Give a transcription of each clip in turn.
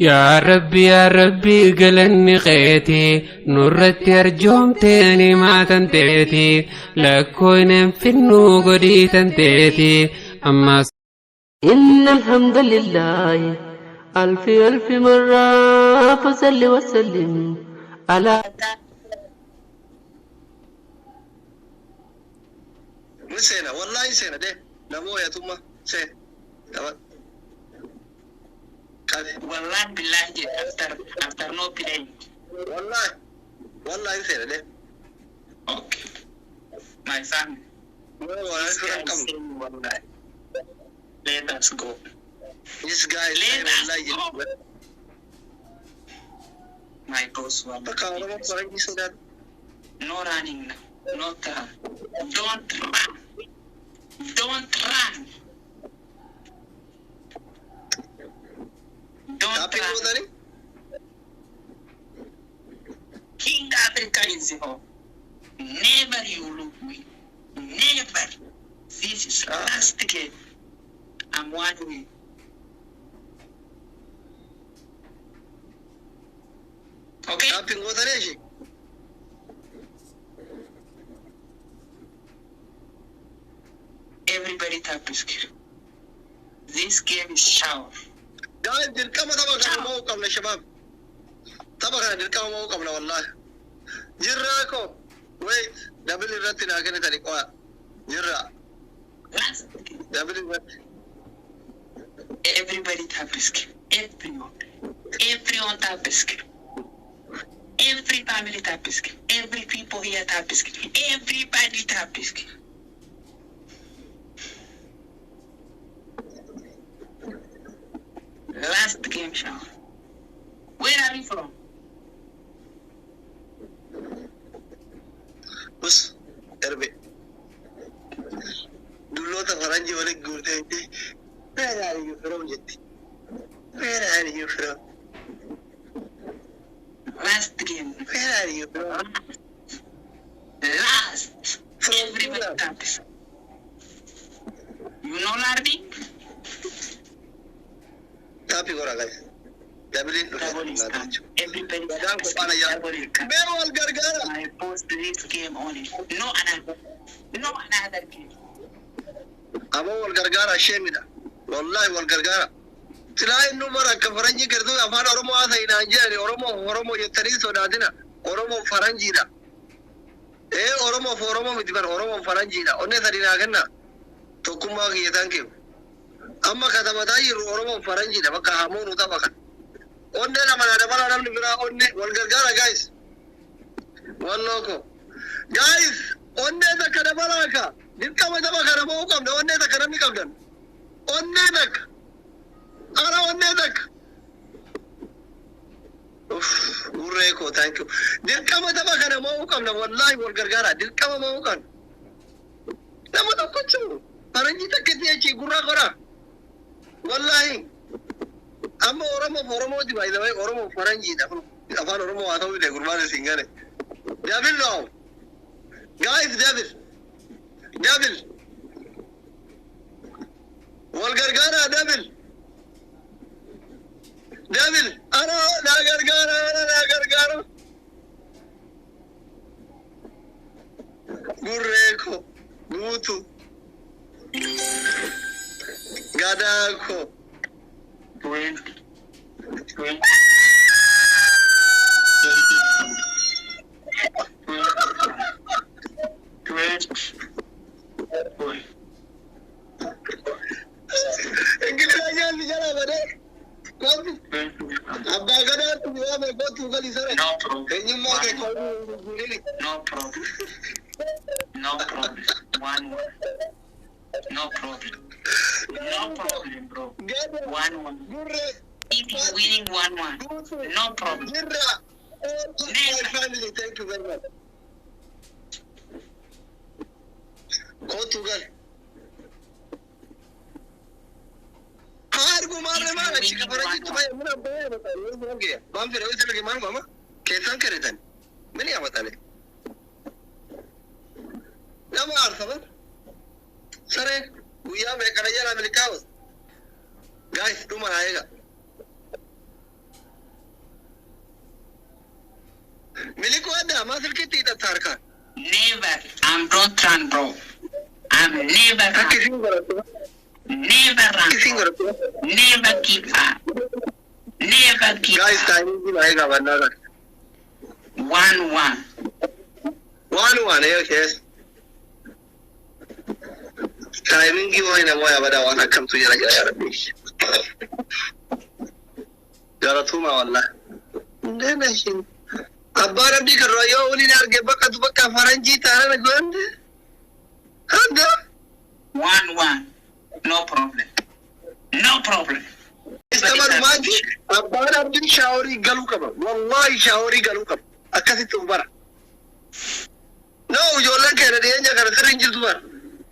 يا ربي قلني قيتي نورت أرجوم تاني ما تنتيتي لكون في النوغدي تنتيتي أما إن الحمد لله ألف ألف مرة فصل وسلم على مسينا والله سينا ده نمو يا توما سين تمام والله بالله after no play. والله سينا ده Okay, my son. والله سينا كم Let us go. this guy Let us والله go. My boss will بكارة ما فرنجي سودان no running, no turn. Don't run. Don't run. Don't tapi run. tadi King Africa is home. Never you look me. Never. This is last game. I'm one way. Okay? tapi tadi sih Everybody tap the screen. This game is shower. guys dirkama طبعا كان موقفنا شباب طبعا dirkama موقفنا والله جراكو wait دبل الرتنا كده تاني جرا Last. دبل الرت Everybody tap the screen. Everyone. Everyone tap the screen. Every family tap the screen. Every people here tap the screen. Everybody tap the screen. Last game show. Where are you from? بص اربي دولوتا فرنجي ولا قولتي وين are you from جدي where are you from Last game. where are you from Last. Everybody tap the screen. You know Lardy? tapi orang guys double it Double is come. Everybody Gadang tap the ko pana screen. yan. Double is come. Meron gargara. I post this game only. No another. No another game. Amo wal gargara shemida. Wallahi wal gargara. Tilai nu mara ka faranji gardu afan oromo asa ina anjani oromo yetari so dadina. Oromo faranji da. Oromo mitbar oromo faranji da. Onne sarina ganna. To kuma ki thank you. Amma kada madayi oromo faranji da baka hamonu ta baka. Onne na mana da bala namni bira onne wal gargara guys. Walloko. Guys, onne da kada baraka. Dinka ma da baka da mu kam da onne da kada mi kam dan. Onne dak. Ara onne dak. Ureko, thank you. Dinka ma da baka da mu kam da wallahi wal gargara. Dinka ma mu kam. Da mu da kucu. Faranji ta kace ce gura gura. Wallahi. Amma oromo di by the way oromo faranji da afan oromo atawi da gurbana singane. Devil now. Guys, devil. Wal gargara devil. Ana la gargara. Gurreko. Gutu. Gadako. 20. 20. Enggak aja bicara pada. Kau abang kada tu dia me kau tu kali sare. No problem. Kayaknya mau ke kau ini. No problem. No problem. One. No problem. No problem, bro. 1-1. Gurre. If you're winning 1-1, no problem. Jirra. My family, thank you very much. Portugal. Argo marre mara chica faranji tumay muna baya bata हो गया हम फिर वैसे लगे मान मामा कैसा करे तन मैंने क्या बता ले ना मार खबर सरे भैया मैं करेगा ना मिलका guys तुम आएगा سلكي تيتا تاركا Never. Don't run, bro. I'm never run. كيفين قرأتوا Never run. كيفين قرأتوا Never give up. Never give guys up. timing دي ما هي قبلنا 1-1. 1-1 yes timing دي وين ما يا بدا وانا كم تجي يا ربي قرأتوا ما والله ده نشين أبارم دي كرايو ولي نرجع بقى تبقى فرنجي ترى نقول هذا 1-1. No problem. No problem. استمر ما دي أبارم دي شاوري قالوا كم والله شاوري قالوا كم أكثر تبارك نو جولا كذا دي أنجا كذا سرنجي تبارك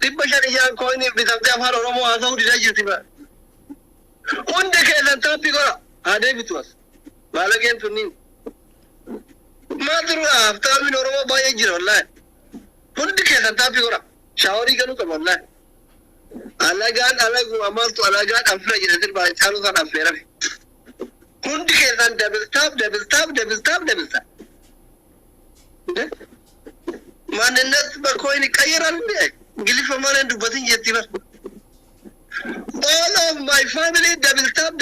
تبى شريان كويني بتبدأ أفعال رمو هذا دي راجل تبارك وندك كذا تابي كذا هذا بتواس بالكين تنين ما تروح أفتح من رمو باي جرا والله وندك كذا تابي كذا شاوري قالوا كم والله alagaan alagu amaltu alagaan afra jiratir baa taanu san afeerame hundi keessan double tap manenat ba koini qayaran de gilifa manen dubatin jetti bar all of my family double tap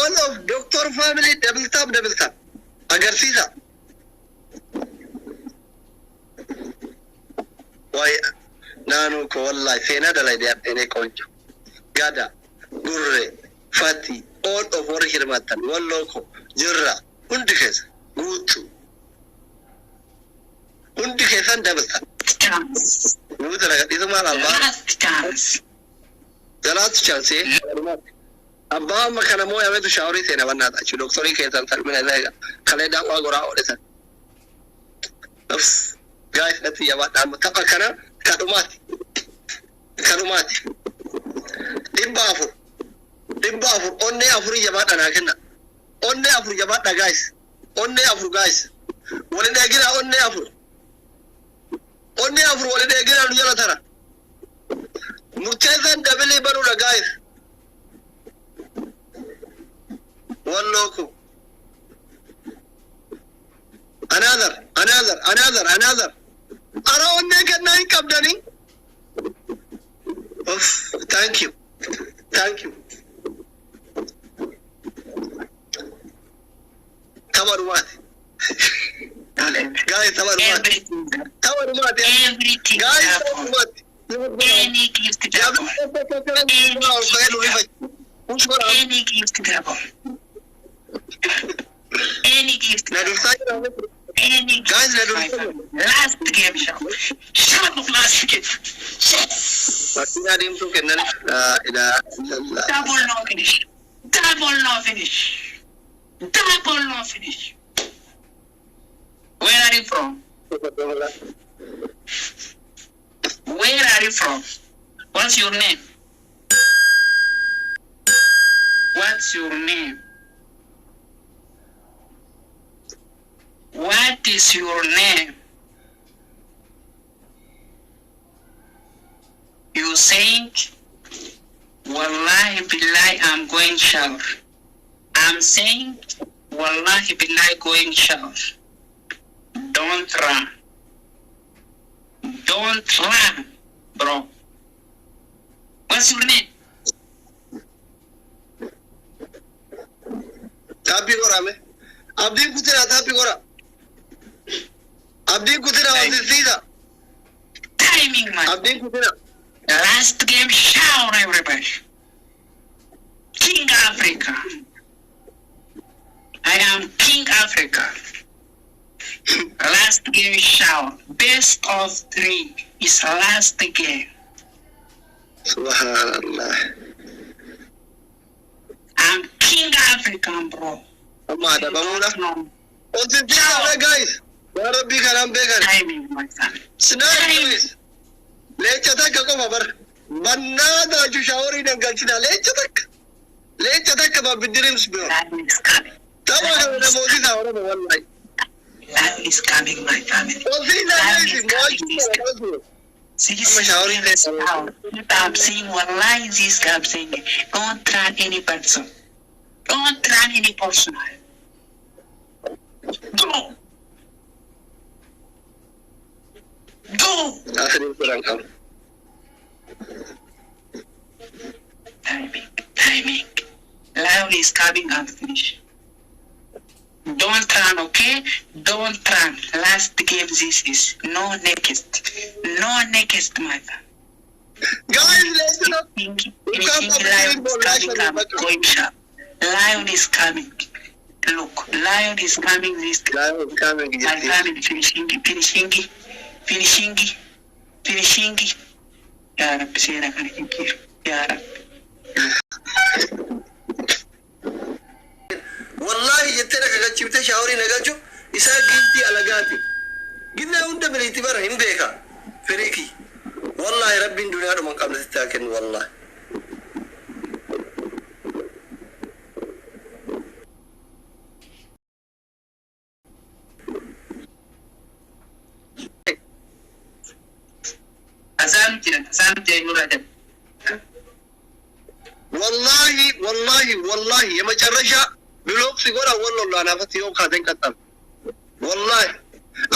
all of doctor family double tap agar sisa why نانو كوالله سينا دلائي دي أبتيني كونجو غادا غوري فاتي all of war hirmatan walloko jirra hundi kesa gutu hundi kesa dabasta gutu laga itu malah the last chance abba makana moya wetu shauri sena wanna ta chu doktori kesa tarmina daga kale da wa gora odesa guys ati ya wata mutaka kana kadumati dimbafu onne afuri jabata na kenna onne afuri jabata guys wala de gira onne afuri wala de gira nu jala tara murtazan dabele baru da guys walloko another ara onne kenna inkabdani thank you tabarumat guys tabarumat Everything. guys Tabarumat. Any gift double. Any gift double. Any gift double. Any guys last game show. Shut up last game. Yes. Maksudnya dia tu kena ida Double no finish. Where are you from? What's your name? What is your name? You saying, Wallahi billahi, I'm going shower. I'm saying, Wallahi billahi, going shower. Don't run, bro. What's your name? tapi orang me. Abdi kutera tapi orang. Abdi kutera abdi sida. Timing, man. Abdi kutera. Last game, shower, everybody. King Africa. I am King Africa. Last game, shower. Best of 3 is last game. Subhanallah. I'm King African, bro. Amma ada bangunan. Oh, sida guys. Ya Rabbi karam bekan. Timing, my son. Snipe. Lecha tak aku mabar. Banna da ju shawari dan galchina lecha tak ba bidirim sbiyo. Life is coming. Tama da modi da wala wallahi. Life is coming, my family. Oh, sida Life is coming. I'm saying, wallahi, this guy I'm saying, don't run any person. Go. Go. Akhirnya kurang kamu. Timing. Lion is coming and finish. Don't run, okay? Don't run. Last game this is. No next. No next, my friend. Guys, listen up. Finishing Lion is coming up. Going sharp. Lion is coming. Look, Lion is coming this time. Lion is coming. My family finishing. Ya Rabbi, sira kan hinkir. Ya Rabbi. والله جت لك قد شفت شاوري نقلشو إسا قلتي على قاتي قلنا وندا من اعتبار هم بيكا فريكي والله ربي الدنيا من قبل تتاكن والله أسامتي يقول أدب والله يا مجرشة بلوك سيقول والله أنا فتي يوم خاتين كتاب والله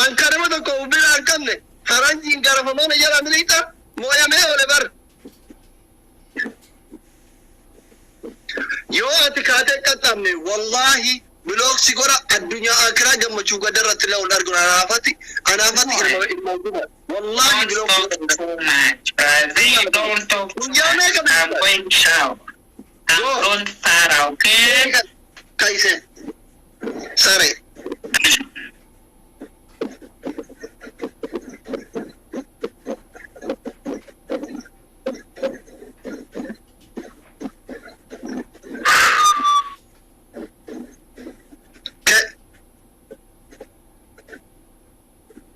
أن كرمة كوبلا أنكمني فرنجي إن كرمة ما نجرا مليتا مويا مي ولا بر يو أتكاتين كتابني والله بلوك سيقول الدنيا آخرة جم مشوقة درت له ونرجع أنا فتي كرمة الموضوع والله بلوك don't talk. I'm going shout. I'm going far, okay? Kaise. Sorry.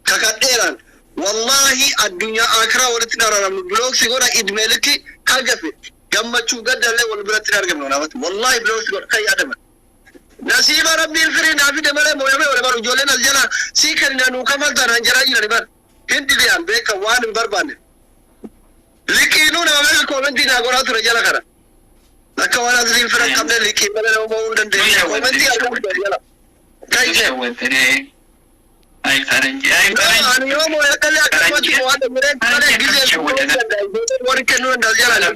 Kakatiran. Wallahi الدنيا آخرة ولا تنارا من بلوك سيقول إدمالكي كاجفي جمع شو قدر له ولا بلا تنار جمعنا والله بلوك سيقول كي أدم نسيب ربي الفري نافي دمله مويمه ولا بارو جولنا الجلا سيكرنا نوكمل ترى جراجي لبر هندي بيان بيك وان بربان لكنو نعمل كومنتي ناقورا ترجلا كرا لكوانا تزين فرق قبل لكي بلا نومون دندي كومنتي أقول ترجلا كاي Ay faranji أنا يوم ولا كلا كمان واحد مريض كلا جزء وركنون دجالا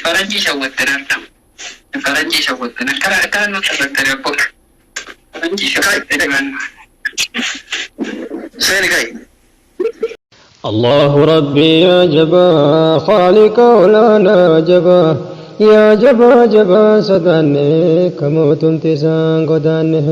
faranji shawwattanarta faranji shawwattanarta kara no tabattare bok faranji shawwattanarta سين كاي الله ربي يا جبا خالق ولانا جبا يا جبا جبا سدانه كموت انتسان قدانه